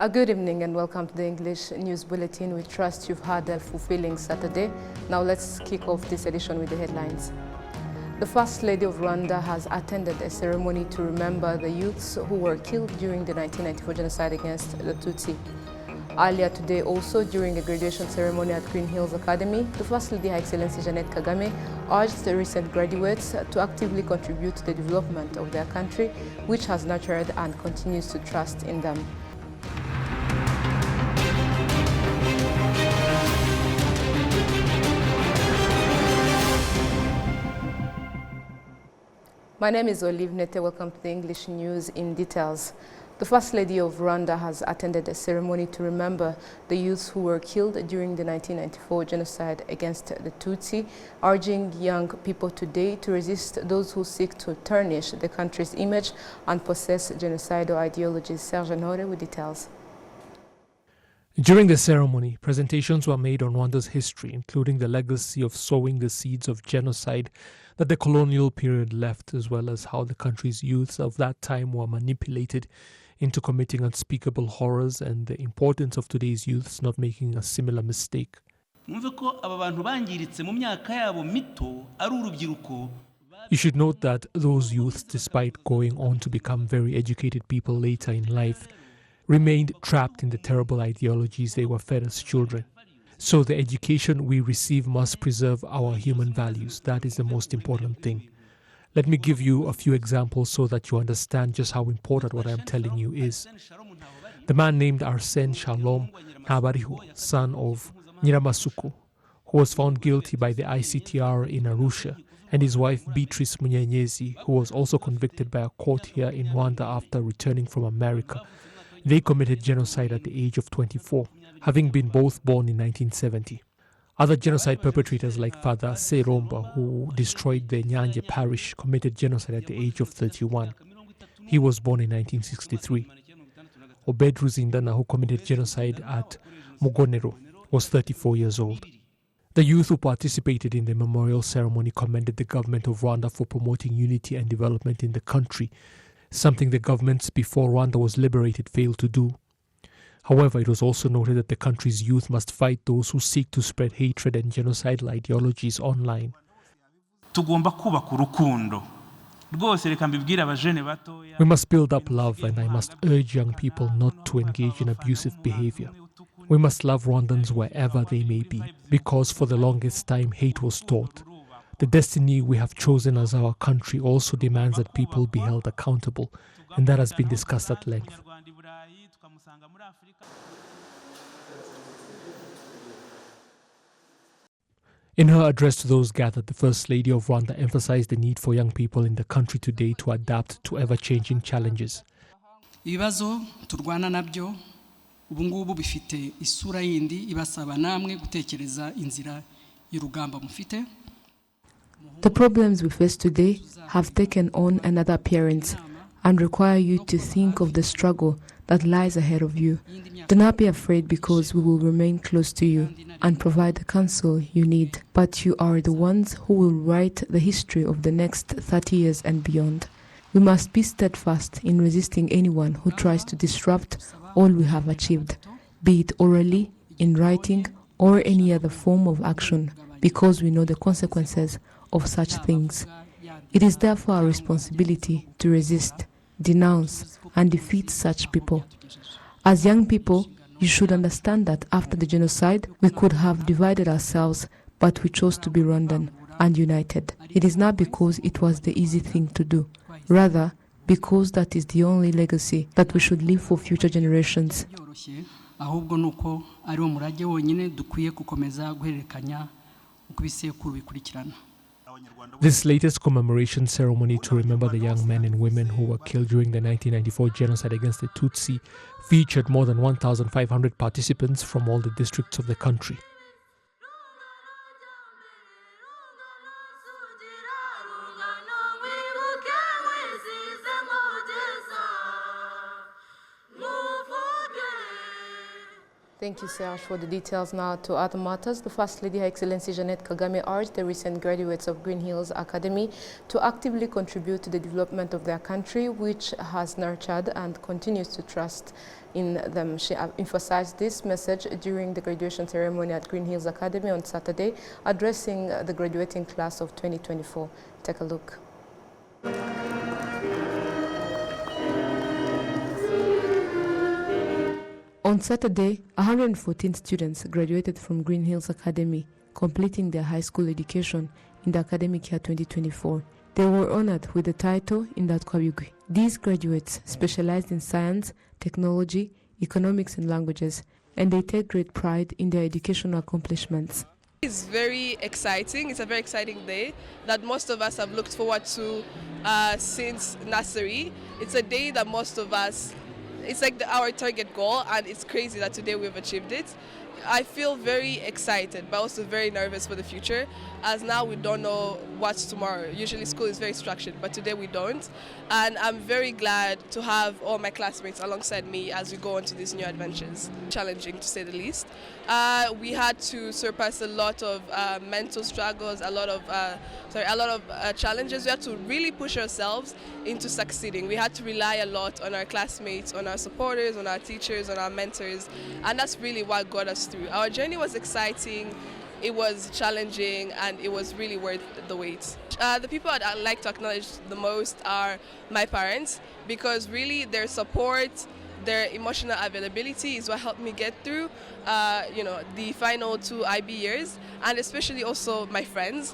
A good evening and welcome to the English News Bulletin. We trust you've had a fulfilling Saturday. Now let's kick off this edition with the headlines. The First Lady of Rwanda has attended a ceremony to remember the youths who were killed during the 1994 genocide against the Tutsi. Earlier today, also during a graduation ceremony at Green Hills Academy, the First Lady, Her Excellency Jeannette Kagame, urged the recent graduates to actively contribute to the development of their country, which has nurtured and continues to trust in them. My name is Olive Nete. Welcome to the English News in details. The First Lady of Rwanda has attended a ceremony to remember the youths who were killed during the 1994 genocide against the Tutsi, urging young people today to resist those who seek to tarnish the country's image and possess genocidal ideologies. Serge Nore with details. During the ceremony, presentations were made on Rwanda's history, including the legacy of sowing the seeds of genocide that the colonial period left, as well as how the country's youths of that time were manipulated into committing unspeakable horrors, and the importance of today's youths not making a similar mistake. You should note that those youths, despite going on to become very educated people later in life, remained trapped in the terrible ideologies they were fed as children. So the education we receive must preserve our human values. That is the most important thing. Let me give you a few examples so that you understand just how important what I am telling you is. The man named Arsène Shalom Ntabariho, son of Nyiramasuku, who was found guilty by the ICTR in Arusha, and his wife Beatrice Munyenyezi, who was also convicted by a court here in Rwanda after returning from America. They committed genocide at the age of 24, having been both born in 1970. Other genocide perpetrators like Father Seromba, who destroyed the Nyanje parish, committed genocide at the age of 31. He was born in 1963. Obed Ruzindana, who committed genocide at Mugonero, was 34 years old. The youth who participated in the memorial ceremony commended the government of Rwanda for promoting unity and development in the country, something the governments before Rwanda was liberated failed to do. However, it was also noted that the country's youth must fight those who seek to spread hatred and genocidal ideologies online. We must build up love, and I must urge young people not to engage in abusive behavior. We must love Rwandans wherever they may be, because for the longest time hate was taught. The destiny we have chosen as our country also demands that people be held accountable, and that has been discussed at length. In her address to those gathered, the First Lady of Rwanda emphasized the need for young people in the country today to adapt to ever-changing challenges. Ibibazo turwana nabyo ubungubu bifite isura yindi ibasaba namwe gutekereza inzira y'urugamba mufite. The problems we face today have taken on another appearance and require you to think of the struggle that lies ahead of you. Do not be afraid, because we will remain close to you and provide the counsel you need. But you are the ones who will write the history of the next 30 years and beyond. We must be steadfast in resisting anyone who tries to disrupt all we have achieved, be it orally, in writing, or any other form of action, because we know the consequences of such things. It is therefore our responsibility to resist, denounce, and defeat such people. As young people, you should understand that after the genocide, we could have divided ourselves, but we chose to be Rwandan and united. It is not because it was the easy thing to do, rather because that is the only legacy that we should leave for future generations. This latest commemoration ceremony to remember the young men and women who were killed during the 1994 genocide against the Tutsi featured more than 1,500 participants from all the districts of the country. Thank you, Serge, for the details. Now to other matters. The First Lady, Her Excellency Jeanette Kagame, urged the recent graduates of Green Hills Academy to actively contribute to the development of their country, which has nurtured and continues to trust in them. She emphasized this message during the graduation ceremony at Green Hills Academy on Saturday, addressing the graduating class of 2024. Take a look. On Saturday, 114 students graduated from Green Hills Academy, completing their high school education in the academic year 2024. They were honored with the title Indatwabigwi. These graduates specialized in science, technology, economics and languages, and they take great pride in their educational accomplishments. It's very exciting. It's a very exciting day that most of us have looked forward to since nursery. It's a day that most of us, it's like our target goal, and it's crazy that today we've achieved it. I feel very excited, but also very nervous for the future, as now we don't know what's tomorrow. Usually school is very structured, but today we don't. And I'm very glad to have all my classmates alongside me as we go on to these new adventures. Challenging, to say the least. We had to surpass a lot of mental struggles, a lot of challenges. We had to really push ourselves into succeeding. We had to rely a lot on our classmates, on our supporters, on our teachers, on our mentors, and that's really what got us through. Our journey was exciting, it was challenging, and it was really worth the wait. The people I'd like to acknowledge the most are my parents, because really their support, their emotional availability is what helped me get through the final 2 IB years, and especially also my friends,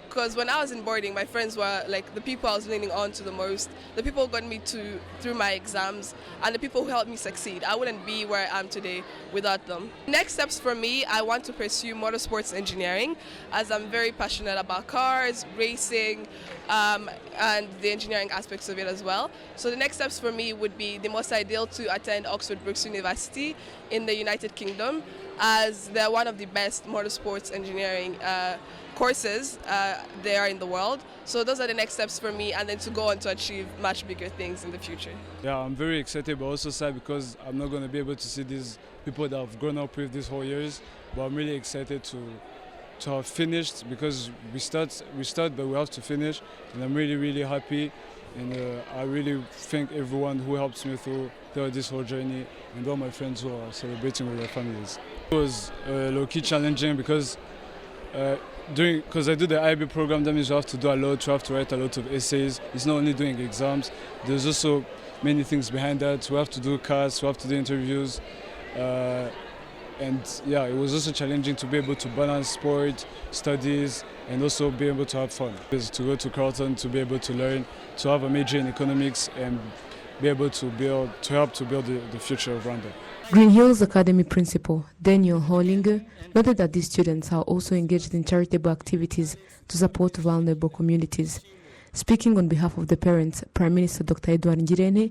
because when I was in boarding, my friends were like the people I was leaning on to the most, the people who got me through my exams, and the people who helped me succeed. I wouldn't be where I am today without them. Next steps for me, I want to pursue motorsports engineering, as I'm very passionate about cars, racing, and the engineering aspects of it as well. So the next steps for me would be the most ideal to attend Oxford Brookes University in the United Kingdom, as they're one of the best motorsports engineering courses there in the world. So those are the next steps for me, and then to go on to achieve much bigger things in the future. Yeah, I'm very excited, but also sad because I'm not going to be able to see these people that I've grown up with these whole years. But I'm really excited to have finished, because we start, but we have to finish, and I'm really happy. And I really thank everyone who helped me through this whole journey, and all my friends who are celebrating with their families. It was low-key challenging because I do the IB program. That means you have to do a lot, you have to write a lot of essays. It's not only doing exams, there's also many things behind that. We have to do casts, we have to do interviews. And yeah, it was also challenging to be able to balance sport, studies, and also be able to have fun. To go to Carleton, to be able to learn, to have a major in economics, and be able to help to build the future of Rwanda. Green Hills Academy Principal Daniel Hollinger noted that these students are also engaged in charitable activities to support vulnerable communities. Speaking on behalf of the parents, Prime Minister Dr. Edouard Ngirente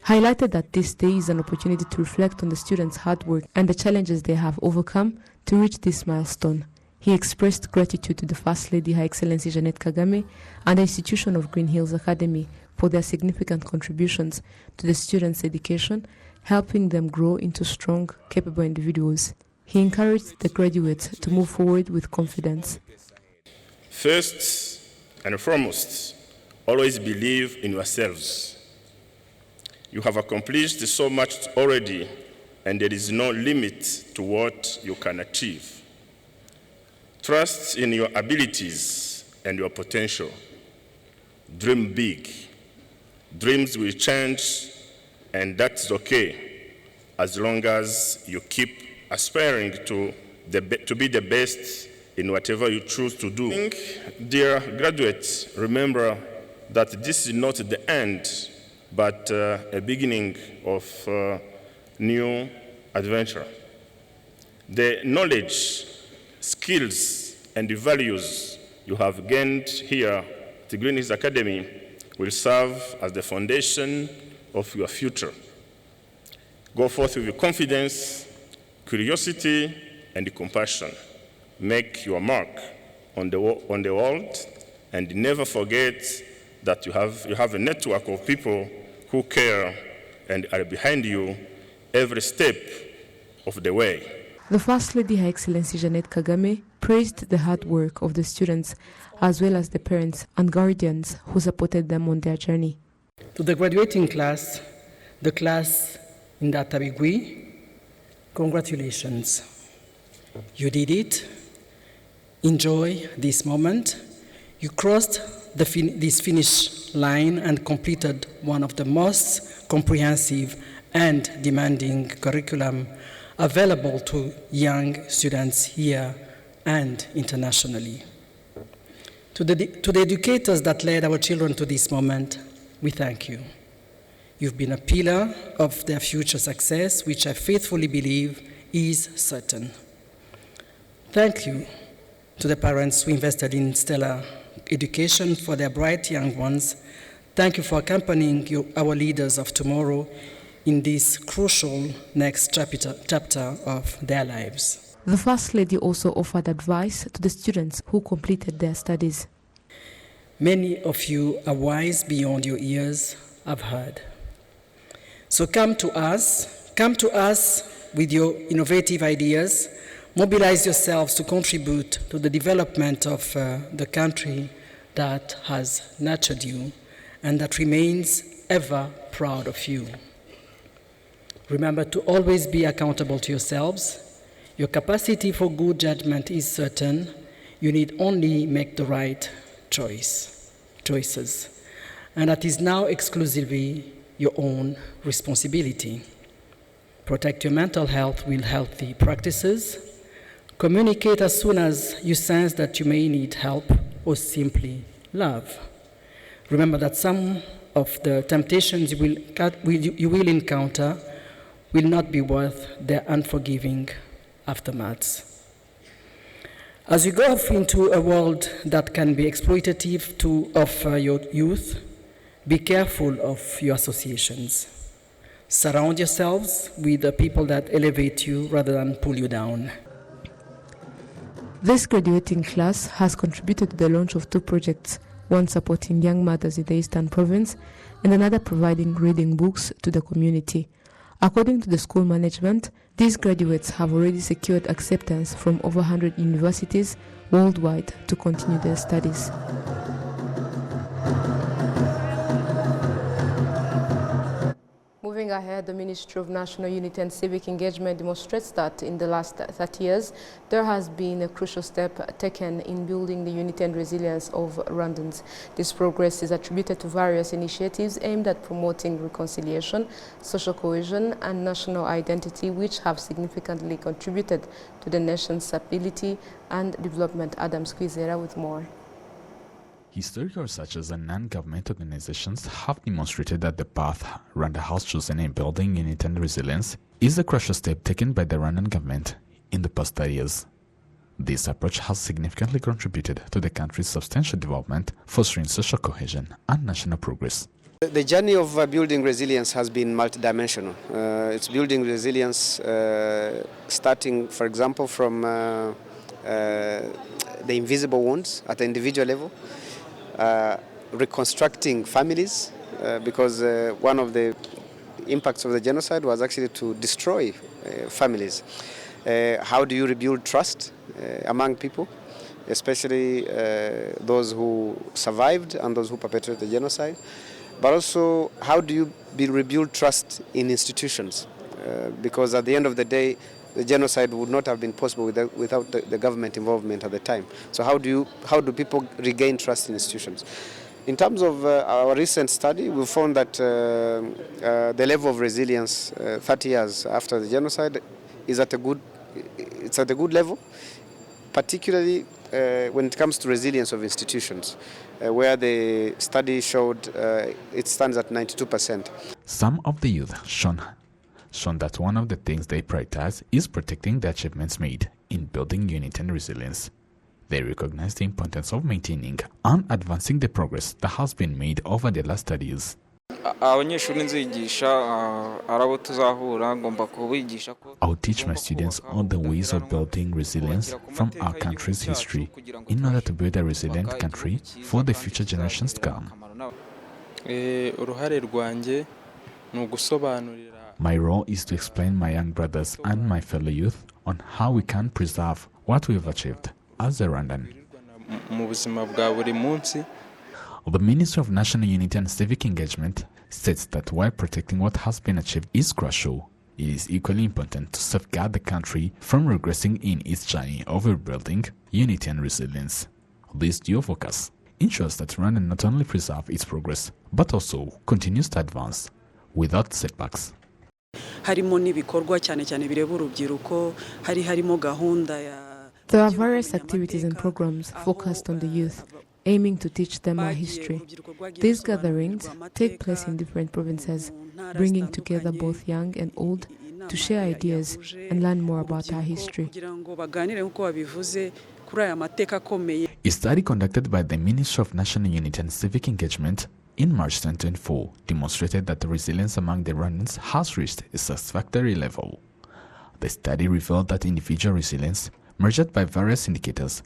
highlighted that this day is an opportunity to reflect on the students' hard work and the challenges they have overcome to reach this milestone. He expressed gratitude to the First Lady, Her Excellency Jeanette Kagame, and the institution of Green Hills Academy for their significant contributions to the students' education, helping them grow into strong, capable individuals. He encouraged the graduates to move forward with confidence. First and foremost, always believe in yourselves. You have accomplished so much already, and there is no limit to what you can achieve. Trust in your abilities and your potential. Dream big. Dreams will change, and that's okay, as long as you keep aspiring to be the best in whatever you choose to do. Dear graduates, remember that this is not the end, but a beginning of new adventure. The knowledge, skills, and the values you have gained here at the Green Hills Academy will serve as the foundation of your future. Go forth with confidence, curiosity, and compassion. Make your mark on the world, and never forget that you have a network of people who care and are behind you every step of the way. The First Lady, Her Excellency Jeannette Kagame, praised the hard work of the students as well as the parents and guardians who supported them on their journey. To the graduating class, the class in Databigwi, congratulations. You did it. Enjoy this moment. You crossed this finish line and completed one of the most comprehensive and demanding curriculum available to young students here and internationally. To the educators that led our children to this moment, we thank you. You've been a pillar of their future success, which I faithfully believe is certain. Thank you to the parents who invested in stellar education for their bright young ones. Thank you for accompanying our leaders of tomorrow in this crucial next chapter of their lives. The First Lady also offered advice to the students who completed their studies. Many of you are wise beyond your years, I've heard. So come to us with your innovative ideas, mobilize yourselves to contribute to the development of the country that has nurtured you and that remains ever proud of you. Remember to always be accountable to yourselves. Your capacity for good judgment is certain. You need only make the right choices. And that is now exclusively your own responsibility. Protect your mental health with healthy practices. Communicate as soon as you sense that you may need help or simply love. Remember that some of the temptations you will encounter will not be worth their unforgiving aftermaths. As you go off into a world that can be exploitative of your youth, be careful of your associations. Surround yourselves with the people that elevate you rather than pull you down. This graduating class has contributed to the launch of 2 projects, one supporting young mothers in the Eastern Province and another providing reading books to the community. According to the school management, these graduates have already secured acceptance from over 100 universities worldwide to continue their studies. Moving ahead, the Ministry of National Unity and Civic Engagement demonstrates that in the last 30 years, there has been a crucial step taken in building the unity and resilience of Rwandans. This progress is attributed to various initiatives aimed at promoting reconciliation, social cohesion, and national identity, which have significantly contributed to the nation's stability and development. Adam Squizera with more. Historical researchers and non-government organizations have demonstrated that the path Rwanda has chosen in building unity and resilience is a crucial step taken by the Rwandan government in the past 30 years. This approach has significantly contributed to the country's substantial development, fostering social cohesion and national progress. The journey of building resilience has been multidimensional. It's building resilience starting, for example, from the invisible wounds at the individual level, reconstructing families, because one of the impacts of the genocide was actually to destroy families. How do you rebuild trust among people, especially those who survived and those who perpetrated the genocide? But also, how do you rebuild trust in institutions? Because at the end of the day, the genocide would not have been possible without the government involvement at the time. So how do people regain trust in institutions? In terms of our recent study, we found that the level of resilience 30 years after the genocide is at a good level, particularly when it comes to resilience of institutions, where the study showed it stands at 92%. Some of the youth shown that one of the things they prioritize is protecting the achievements made in building unity and resilience. They recognize the importance of maintaining and advancing the progress that has been made over the last 30 years. I'll teach my students all the ways of building resilience from our country's history in order to build a resilient country for the future generations to come. My role is to explain my young brothers and my fellow youth on how we can preserve what we've achieved as a Rwandan. The Ministry of National Unity and Civic Engagement states that while protecting what has been achieved is crucial, it is equally important to safeguard the country from regressing in its journey of rebuilding unity and resilience. This dual focus ensures that Rwanda not only preserves its progress, but also continues to advance without setbacks. There are various activities and programs focused on the youth, aiming to teach them our history. These gatherings take place in different provinces, bringing together both young and old to share ideas and learn more about our history. A study conducted by the Ministry of National Unity and Civic Engagement in March 2024 demonstrated that the resilience among the Rwandans has reached a satisfactory level. The study revealed that individual resilience, measured by various indicators,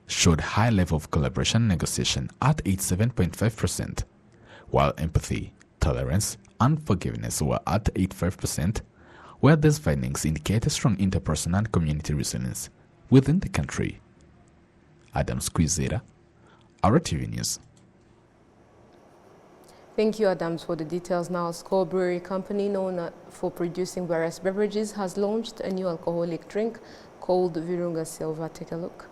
showed high level of collaboration and negotiation at 87.5%, while empathy, tolerance, and forgiveness were at 85%, where these findings indicate a strong interpersonal and community resilience within the country. Adam Squizera, RwandaTV News. Thank you, Adams, for the details. Now, a Skol Brewery company known for producing various beverages has launched a new alcoholic drink called Virunga Silver. Take a look.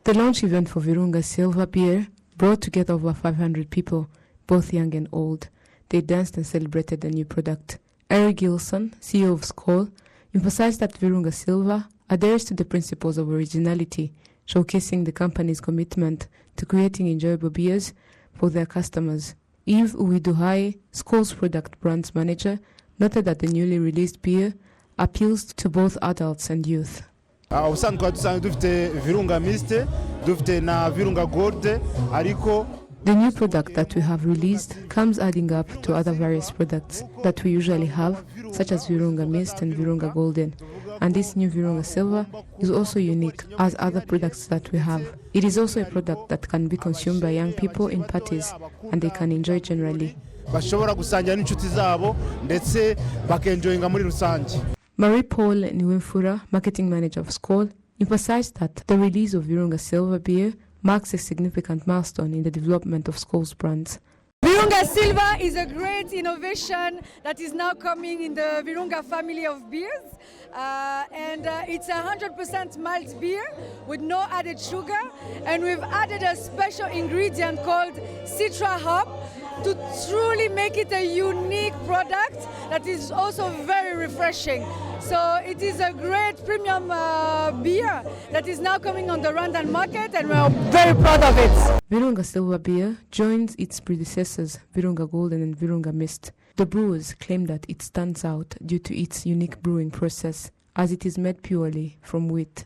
The launch event for Virunga Silver beer brought together over 500 people, both young and old. They danced and celebrated the new product. Eric Gilson, CEO of Skol, emphasized that Virunga Silver adheres to the principles of originality, showcasing the company's commitment to creating enjoyable beers for their customers. Yves Uwiduhaye, Skol's product brands manager, noted that the newly released beer appeals to both adults and youth. ubusanzwe dusanzwe dufite virunga miste dufite na virunga gold ariko The new product that we have released comes adding up to other various products that we usually have, such as Virunga Mist and Virunga Golden. And this new Virunga Silver is also unique as other products that we have. It is also a product that can be consumed by young people in parties and they can enjoy generally. bashobora gusangira n'inshuti zabo ndetse bakenjoyinga muri rusange. Marie-Paul Niwemfura, marketing manager of Skol, emphasized that the release of Virunga Silver beer marks a significant milestone in the development of Skol's brands. Virunga Silver is a great innovation that is now coming in the Virunga family of beers. It's 100% malt beer with no added sugar. And we've added a special ingredient called citra hop to truly make it a unique product that is also very refreshing. So it is a great premium beer that is now coming on the Rwandan market and we're very proud of it. Virunga Silver beer joins its predecessors Virunga Golden and Virunga Mist. The brewers claim that it stands out due to its unique brewing process as it is made purely from wheat.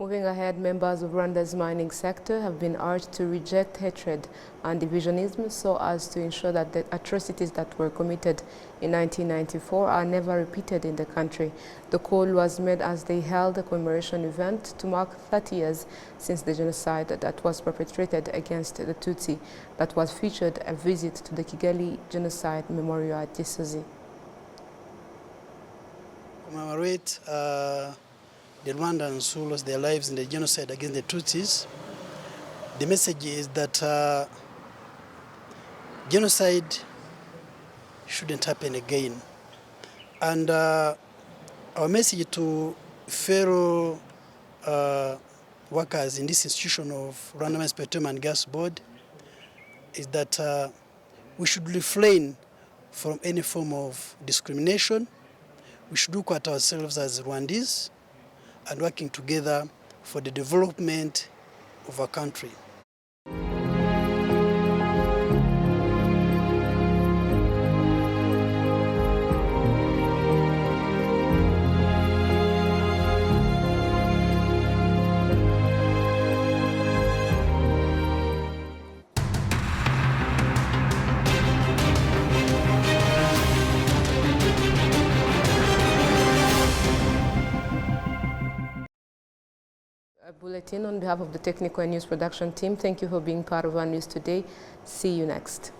Moving ahead, members of Rwanda's mining sector have been urged to reject hatred and divisionism so as to ensure that the atrocities that were committed in 1994 are never repeated in the country. The call was made as they held a commemoration event to mark 30 years since the genocide that was perpetrated against the Tutsi that was featured a visit to the Kigali Genocide Memorial at Gisozi. Commemorate the Rwandans who lost their lives in the genocide against the Tutsis. The message is that genocide shouldn't happen again. And our message to fellow workers in this institution of Rwanda Mines Petroleum and Gas Board is that we should refrain from any form of discrimination. We should look at ourselves as Rwandese and working together for the development of our country. Bulletin, on behalf of the technical and news production team, thank you for being part of our news today. See you next.